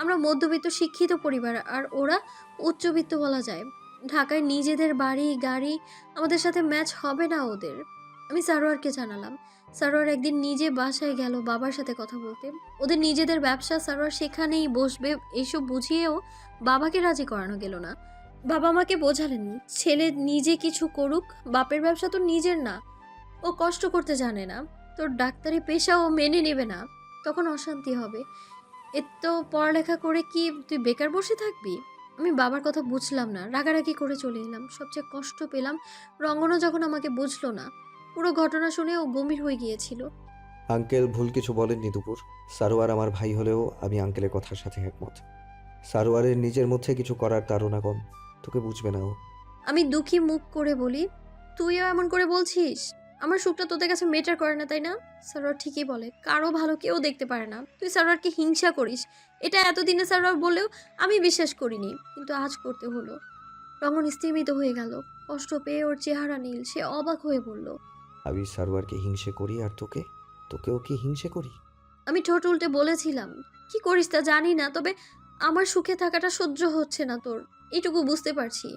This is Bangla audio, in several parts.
আমরা মধ্যবিত্ত শিক্ষিত পরিবার, আর ওরা উচ্চবিত্ত বলা যায়। ঢাকায় নিজেদের বাড়ি গাড়ি, আমাদের সাথে ম্যাচ হবে না ওদের। আমি সারোয়ারকে জানালাম। সারোয়ার একদিন নিজে বাসায় গেল বাবার সাথে কথা বলতে। ওদের নিজেদের ব্যবসা, সারোয়ার সেখানেই বসবে এইসব বুঝিয়েও বাবাকে রাজি করানো গেল না। বাবা মাকে বোঝালেন ছেলে নিজে কিছু করুক, বাপের ব্যবসা তো নিজের না, ও কষ্ট করতে জানে না, তোর ডাক্তারি পেশা ও মেনে নেবে না, তখন অশান্তি হবে। এর তো পড়ালেখা করে কি তুই বেকার বসে থাকবি? আমি বাবার কথা বুঝলাম না, রাগারাগি করে চলে এলাম। সবচেয়ে কষ্ট পেলাম রঙ্গনও যখন আমাকে বুঝলো না। পুরো ঘটনা শুনে ও গম্ভীর হয়ে গিয়েছিল। আঙ্কেল ভুল কিছু বলেননি দুপুর। সারোয়ার আমার ভাই হলেও আমি আঙ্কেলের কথার সাথে একমত। সারোয়ারের নিজের মধ্যে কিছু করার তাড়না কম, তোকে বুঝবে না ও। আমি দুঃখী মুখ করে বলি, তুইও এমন করে বলছিস? আমার সুখটা তোদের কাছে মেটার করে না, তাই না? সারোয়ার ঠিকই বলে, কারো ভালো কেউ দেখতে পারে না। তুই সারোয়ারকে হিংসা করিস, এটা এতদিনে সারোয়ার বলেও আমি বিশ্বাস করিনি, কিন্তু আজ করতে হলো। রঙন স্থিমিত হয়ে গেল। কষ্ট পেয়ে ওর চেহারা নীল, সে অবাক হয়ে বলল, আমি সারোয়ারকে হিংসে করি আর তোকেও কি হিংসে করি? আমি ঠোঁট উল্টে বলেছিলাম, কি করিস তা জানি না, তবে আমার সুখে থাকাটা সহ্য হচ্ছে না তোর, এইটুকু বুঝতে পারছি।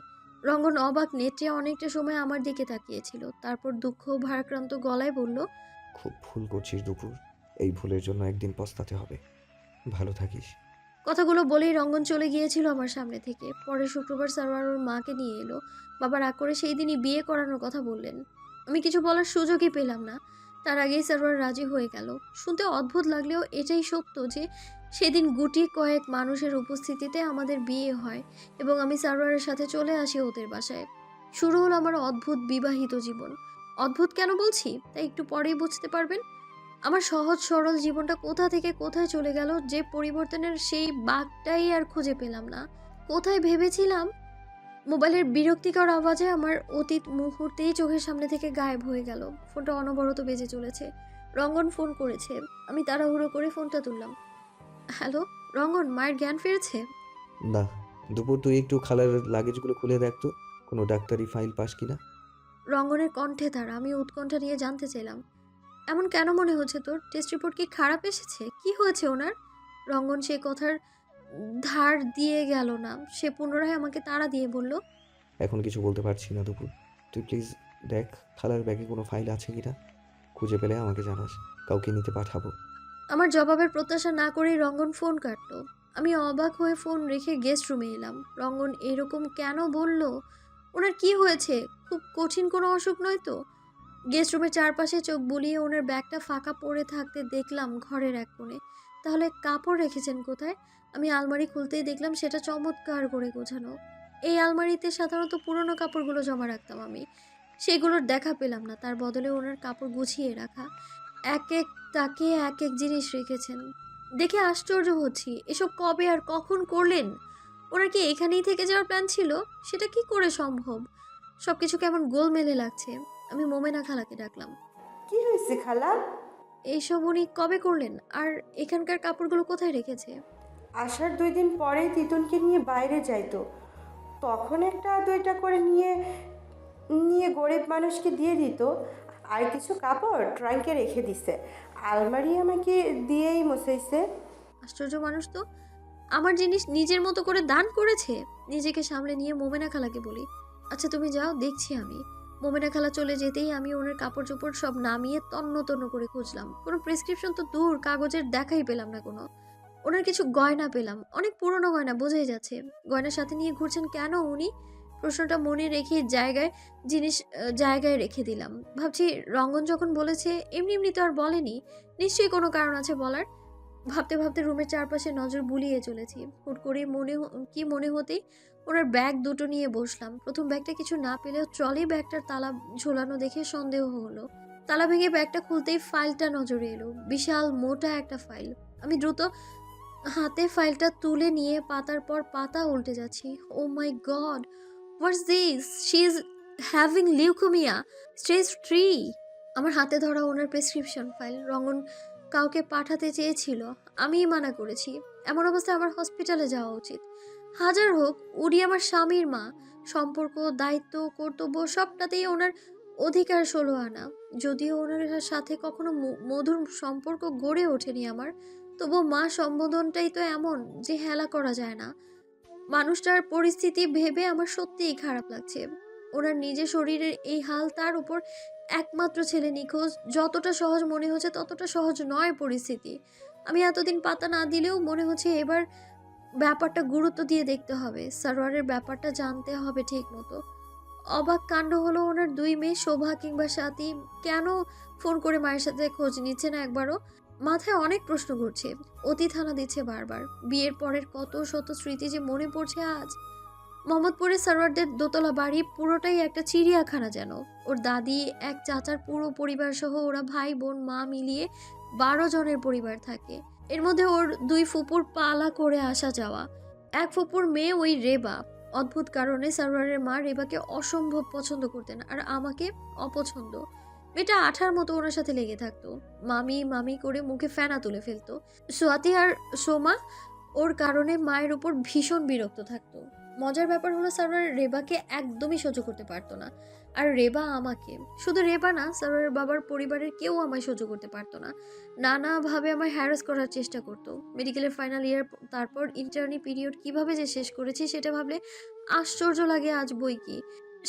রঙ্গন অবাক নেত্রে অনেকটা সময় আমার দিকে তাকিয়েছিল, তারপর দুঃখ ভারাক্রান্ত গলায় বলল, খুব ভুল করছিস দুপুর, এই ভুলের জন্য একদিন পস্তাতে হবে। ভালো থাকিস। কথাগুলো বলেই রঙ্গন চলে গিয়েছিল আমার সামনে থেকে। পরের শুক্রবার সারোয়ার ওর মাকে নিয়ে এলো। বাবা রাগ করে সেই দিনই বিয়ে করানোর কথা বললেন। আমি কিছু বলার সুযোগই পেলাম না, তার আগেই সারোয়ার রাজি হয়ে গেল। শুনতে অদ্ভুত লাগলেও এটাই সত্য যে সেদিন গুটি কয়েক মানুষের উপস্থিতিতে আমাদের বিয়ে হয় এবং আমি সারোয়ারের সাথে চলে আসি ওদের বাসায়। শুরু হলো আমার অদ্ভুত বিবাহিত জীবন। অদ্ভুত কেন বলছি তাই একটু পরেই বুঝতে পারবেন। আমার সহজ সরল জীবনটা কোথা থেকে কোথায় চলে গেল, যে পরিবর্তনের সেই বাঘটাই আর খুঁজে পেলাম না। কোথায় ভেবেছিলাম। মোবাইলের বিরক্তিকর আওয়াজে আমার অতীত মুহূর্তেই চোখের সামনে থেকে গায়েব হয়ে গেল। ফোনটা অনবরত বেজে চলেছে। রঙ্গন ফোন করেছে। আমি তাড়াহুড়ো করে ফোনটা তুললাম। হ্যালো রঙ্গন, মায়ের জ্ঞান ফিরেছে? না, দুপুর তুই একটু খালার লাগেজগুলো খুলে দেখ তো, কোনো ডাক্তারি ফাইল পাস কিনা। রঙ্গনের কণ্ঠে তার। আমি উৎকণ্ঠা নিয়ে জানতে চাইলাম, এমন কেন মনে হচ্ছে তোর? টেস্ট রিপোর্ট কি খারাপ এসেছে? কি হয়েছে ওনার? রঙ্গন সে কথার ধার দিয়ে গেল না। সে পুনরায় আমাকে তাড়া দিয়ে বলল, এখন কিছু বলতে পারছি না দুপুর, তুই প্লিজ দেখ খালার ব্যাগে কোনো ফাইল আছে কিনা। খুঁজে পেলে আমাকে জানাস, কাউকে নিতে পাঠাবো। আমার জবাবের প্রত্যাশা না করেই রঙ্গন ফোন কাটলো। আমি অবাক হয়ে ফোন রেখে গেস্ট রুমে এলাম। রঙ্গন এরকম কেন বলল? ওনার কি হয়েছে? খুব কঠিন কোনো অসুখ নয় তো? গেস্ট রুমের চারপাশে চোখ বুলিয়ে ওনার ব্যাগটা ফাঁকা পড়ে থাকতে দেখলাম ঘরের এক কোণে। তাহলে কাপড় রেখেছেন কোথায়? আমি আলমারি খুলতেই দেখলাম সেটা চমৎকার করে গোছানো। এই আলমারিতে সাধারণত পুরনো কাপড়গুলো জমা রাখতাম আমি। সেগুলোর দেখা পেলাম না, তার বদলে ওনার কাপড় গুছিয়ে রাখা। এক এক তাকে এক এক জিনিস রেখেছেন। দেখে আশ্চর্য হচ্ছি, এসব কবে আর কখন করলেন? ওনার কি এখানেই থেকে যাওয়ার প্ল্যান ছিল? সেটা কি করে সম্ভব? সবকিছু কেমন গোলমেলে লাগছে। আমি মোমেনা খালাকে ডাকলাম। কি হয়েছে খালা? এইসব উনি কবে করলেন? আর এখানকার কাপড়গুলো কোথায় রেখেছে? আসার 2 দিন পরেই তিতুনকে নিয়ে বাইরে যাইতো, তখন একটা দুইটা করে নিয়ে নিয়ে গরিব মানুষকে দিয়ে দিত। আর কিছু কাপড় ট্রাঙ্কে রেখে দিছে, আলমারি আমাকে দিয়েই মুছাইছে। আশ্চর্য মানুষ তো। আমার জিনিস নিজের মতো করে দান করেছে। নিজেকে সামলে নিয়ে মোমেনা খালাকে বলি, আচ্ছা তুমি যাও, দেখছি আমি। মোমেনা খালা চলে যেতেই আমি ওনার কাপড় চোপড় সব নামিয়ে তন্ন তন্ন করে খুঁজলাম। কোনো প্রেসক্রিপশন তো দূর, কাগজের দেখাই পেলাম না কোনো। ওনার কিছু গয়না পেলাম, অনেক পুরনো গয়না, বোঝাই যাচ্ছে। গয়নার সাথে নিয়ে ঘুরছেন কেন উনি? প্রশ্নটা মনে রেখে জায়গায় রেখে দিলাম। ভাবছি রঙ্গন যখন বলেছে এমনি এমনি তো আর বলেনি, নিশ্চয়ই কোনো কারণ আছে বলার। ভাবতে ভাবতে রুমের চারপাশে নজর বুলিয়ে চলেছি। হুট করে মনে হতেই ওনার ব্যাগ দুটো নিয়ে বসলাম। প্রথম ব্যাগটা কিছু না পেলেও ট্রলি ব্যাগটার তালা ঝোলানো দেখে সন্দেহ হলো। তালা ভেঙে ব্যাগটা খুলতেই ফাইলটা নজরে এলো, বিশাল মোটা একটা ফাইল। আমি দ্রুত হাতে ফাইলটা তুলে নিয়ে পাতার পর পাতা উল্টে যাচ্ছি। Oh my god, what's this? She is having leukemia, stage 3। আমার হাতে ধরা ওনার প্রেসক্রিপশন ফাইল। রঙ্গন কাউকে পাঠাতে চেয়েছিল, আমিই মানা করেছি। এমন অবস্থায় আমার হসপিটালে যাওয়া উচিত। হাজার হোক উনি আমার স্বামীর মা। সম্পর্ক, দায়িত্ব, কর্তব্য সবটাতেই ওনার অধিকার 16 আনা। যদিও ওনার সাথে কখনো মধুর সম্পর্ক গড়ে ওঠেনি আমার, তবু মা সম্বোধনটাই তো এমন যে হেলা করা যায় না। মানুষটার পরিস্থিতি ভেবে আমার সত্যিই খারাপ লাগছে। ওনার নিজের শরীরের এই হাল, তার উপর একমাত্র ছেলে নিখোঁজ। যতটা সহজ মনে হচ্ছে ততটা সহজ নয় পরিস্থিতি। আমি এতদিন পাত্তা না দিলেও মনে হচ্ছে এবার ব্যাপারটা গুরুত্ব দিয়ে দেখতে হবে। সারোয়ারের ব্যাপারটা জানতে হবে ঠিক মতো। অবাক কাণ্ড হলো, ওনার দুই মেয়ে শোভা কিংবা স্বাতী কেন ফোন করে মায়ের সাথে খোঁজ নিচ্ছে না একবারও? মাথায় অনেক প্রশ্ন ঘুরছে, অতীত হানা দিচ্ছে বারবার। বিয়ের পরের কত শত স্মৃতি যে মনে পড়ছে আজ। মোহাম্মদপুরে সারোয়ারদের দোতলা বাড়ি পুরোটাই একটা চিড়িয়াখানা যেন। ওর দাদি, এক চাচার পুরো পরিবার সহ ওরা ভাই বোন মা মিলিয়ে 12 জনের পরিবার থাকে। এর মধ্যে ওর দুই ফুপুর পালা করে আসা যাওয়া। এক ফুপুর মেয়ে ওই রেবা। অদ্ভুত কারণে সারোয়ারের মা রেবাকে অসম্ভব পছন্দ করতেন আর আমাকে অপছন্দ। মেয়েটা আঠার মতো ওনার সাথে লেগে থাকতো, মামি মামি করে মুখে ফেনা তুলে ফেলতো। সোয়াতি আর সোমা ওর কারণে মায়ের উপর ভীষণ বিরক্ত থাকতো। মজার ব্যাপার হলো সারোয়ার রেবাকে একদমই সহ্য করতে পারতো না, আর রেবা আমাকে। শুধু রেবা না, সারোয়ারের বাবার পরিবারের কেউ আমায় সহ্য করতে পারতো না। নানাভাবে আমায় হ্যারাস করার চেষ্টা করতো। মেডিকেলের ফাইনাল ইয়ার, তারপর ইন্টার্নি পিরিয়ড কিভাবে যে শেষ করেছি সেটা ভাবলে আশ্চর্য লাগে আজ। বই কি,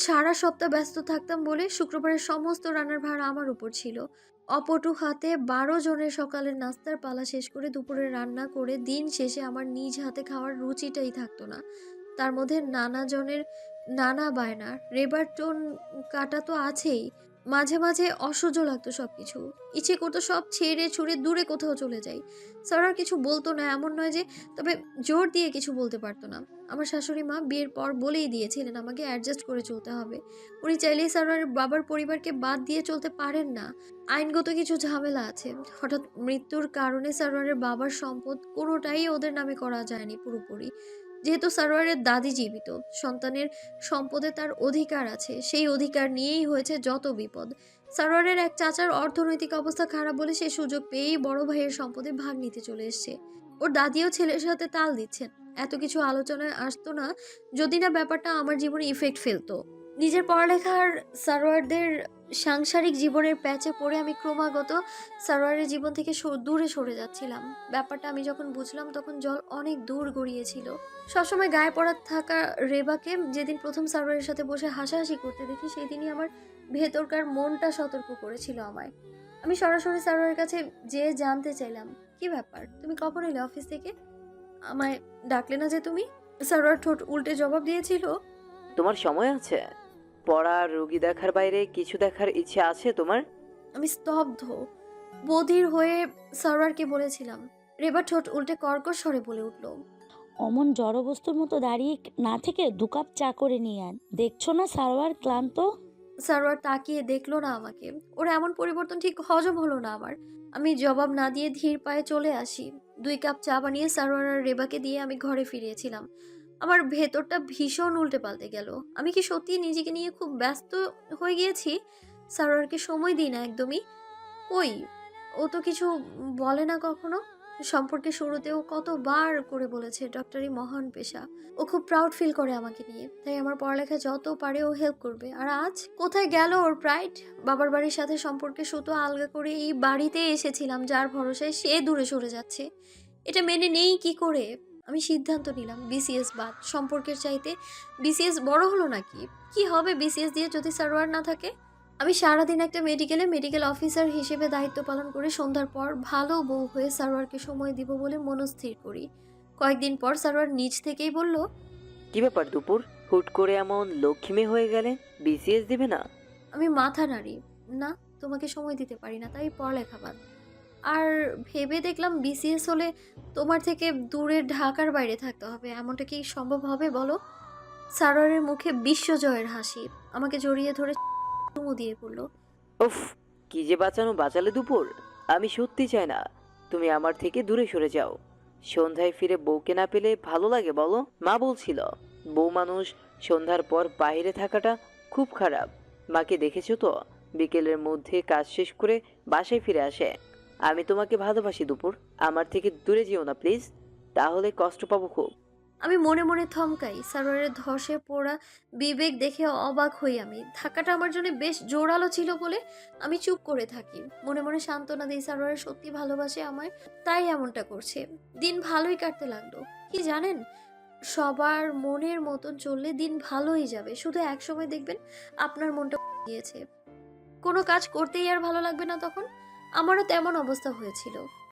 সারা সপ্তাহ ব্যস্ত থাকতাম বলে শুক্রবারের সমস্ত রান্নার ভার আমার উপর ছিল। অপটু হাতে 12 জনের সকালের নাস্তার পালা শেষ করে দুপুরে রান্না করে দিন শেষে আমার নিজ হাতে খাওয়ার রুচিটাই থাকতো না। তার মধ্যে নানা জনের নানা বায়না, রেবার টোন কাটা তো আছেই। মাঝে মাঝে অসহ্য লাগতো সবকিছু। ইচ্ছে করতো সব ছেড়ে ছুড়ে দূরে কোথাও চলে যাই। স্যার আর কিছু বলতো না এমন নয় যে, তবে জোর দিয়ে কিছু বলতে পারতো না। আমার শাশুড়ি মা বিয়ের পর বলেই দিয়েছিলেন আমাকে অ্যাডজাস্ট করে চলতে হবে। উনি চাইলেই স্যার বাবার পরিবারকে বাদ দিয়ে চলতে পারেন না। আইনগত কিছু ঝামেলা আছে। হঠাৎ মৃত্যুর কারণে সারোয়ারের বাবার সম্পদ কোনোটাই ওদের নামে করা যায়নি পুরোপুরি। যেহেতু সারোয়ারের দাদি জীবিত, সন্তানের সম্পদে তার অধিকার আছে। সেই অধিকার নিয়েই হয়েছে যত বিপদ। সারোয়ারের এক চাচার অর্থনৈতিক অবস্থা খারাপ বলে সে সুযোগ পেয়েই বড় ভাইয়ের সম্পদে ভাগ নিতে চলে এসছে। ওর দাদিও ছেলের সাথে তাল দিচ্ছেন। এত কিছু আলোচনায় আসতো না যদি না ব্যাপারটা আমার জীবনে ইফেক্ট ফেলতো। নিজের পড়ালেখার সারোয়ারদের সাংসারিক জীবনের প্যাচে পড়ে আমি ক্রমাগত সারোয়ারের জীবন থেকে দূরে সরে যাচ্ছিলাম। ব্যাপারটা আমি যখন বুঝলাম তখন জল অনেক দূর গড়িয়েছিল। সবসময় গায়ে পড়া থাকা রেবাকে যেদিন প্রথম সারোয়ারের সাথে বসে হাসাহাসি করতে দেখি, সেই দিনই আমার ভেতরকার মনটা সতর্ক করেছিল আমায়। আমি সরাসরি সারোয়ারের কাছে যেয়ে জানতে চাইলাম, কি ব্যাপার, তুমি কখন এলে অফিস থেকে? আমায় ডাকলে না যে তুমি? সারোয়ার ঠোঁট উল্টে জবাব দিয়েছিল, তোমার সময় আছে? পড়া আর রোগী দেখার বাইরে কিছু দেখার ইচ্ছে আছে তোমার? আমি স্তব্ধ, বধির হয়ে সারোয়ারকে বলেছিলাম। রেবা ঠোঁট উল্টে কর্কশ স্বরে বলে উঠল, অমন জড়বস্তুর মতো দাঁড়িয়ে না থেকে 2 কাপ চা করে নিয়ে আন। দেখছো না সারোয়ার ক্লান্ত। সারোয়ার তাকিয়ে দেখলো না আমাকে। ওর এমন পরিবর্তন ঠিক হজম হলো না আমার। আমি জবাব না দিয়ে ধীর পায়ে চলে আসি। 2 কাপ চা বানিয়ে সারোয়ার আর রেবাকে দিয়ে আমি ঘরে ফিরিয়েছিলাম। আমার ভেতরটা ভীষণ উল্টে পাল্টে গেল। আমি কি সত্যি নিজেকে নিয়ে খুব ব্যস্ত হয়ে গিয়েছি? সারোয়ারকে সময় দিই না একদমই। কই, ও তো কিছু বলে না কখনো। সম্পর্কে শুরুতেও কতবার করে বলেছে ডক্টরি মহান পেশা। ও খুব প্রাউড ফিল করে আমাকে নিয়ে, তাই আমার পড়ালেখা যত পারে ও হেল্প করবে। আর আজ কোথায় গেল ওর প্রাইড? বাবার বাড়ির সাথে সম্পর্কে সুতো আলগা করে এই বাড়িতে এসেছিলাম যার ভরসায় সে দূরে সরে যাচ্ছে। এটা মেনে নেই কি করে? আমি সিদ্ধান্ত নিলাম বিসিএস বাদ। সম্পর্কের চাইতে বিসিএস বড় হলো নাকি? কি হবে বিসিএস দিয়ে যদি সারোয়ার না থাকে? আমি সারাদিন একটা মেডিকেল অফিসার হিসেবে দায়িত্ব পালন করে সন্ধ্যার পর ভালো বউ হয়ে সারোয়ারকে সময় দিব বলে মনস্থির করি। কয়েকদিন পর সারোয়ার নিজ থেকেই বলল, কি ব্যাপার দুপুর, হুট করে এমন লক্ষ্মী হয়ে গেলে? বিসিএস দিবে না? আমি মাথা নাড়ি, না তোমাকে সময় দিতে পারি না, তাই পড়ালেখা বাদ। আর ভেবে দেখলাম বিসিএস হলে তোমার থেকে দূরে ঢাকার বাইরে থাকতে হবে। এমনটা কি সম্ভব হবে বলো? সারোয়ারের মুখে বিশ্বজয়ের হাসি। আমাকে জড়িয়ে ধরে চুমু দিয়ে পড়ল, উফ, কি যে বাঁচালে দুপুর। আমি সত্যি চাই না তুমি আমার থেকে দূরে সরে যাও। সন্ধ্যায় ফিরে বউকে না পেলে ভালো লাগে বলো? মা বলছিল বউ মানুষ সন্ধ্যার পর বাইরে থাকাটা খুব খারাপ। মাকে দেখেছো তো, বিকেলের মধ্যে কাজ শেষ করে বাসায় ফিরে আসে। আমি তোমাকে ভালোবাসি দুপুর, আমার থেকে দূরে যেও না প্লিজ, তাহলে কষ্ট পাবো খুব। আমি মনে মনে থমকাই। সারোয়ারের ধসে পড়া বিবেক দেখে অবাক হই আমি। ধাক্কাটা আমার জন্য বেশ জোরালো ছিল বলে আমি চুপ করে থাকি। মনে মনে সান্ত্বনা দিই সারোয়ার সত্যি ভালোবাসে আমায়, তাই এমনটা করছে। দিন ভালোই কাটতে লাগলো। কি জানেন, সবার মনের মতন চললে দিন ভালোই যাবে, শুধু একসময় দেখবেন আপনার মনটা গিয়েছে, কোনো কাজ করতেই আর ভালো লাগবে না তখন। আমারও তেমন অবস্থা হয়েছিল।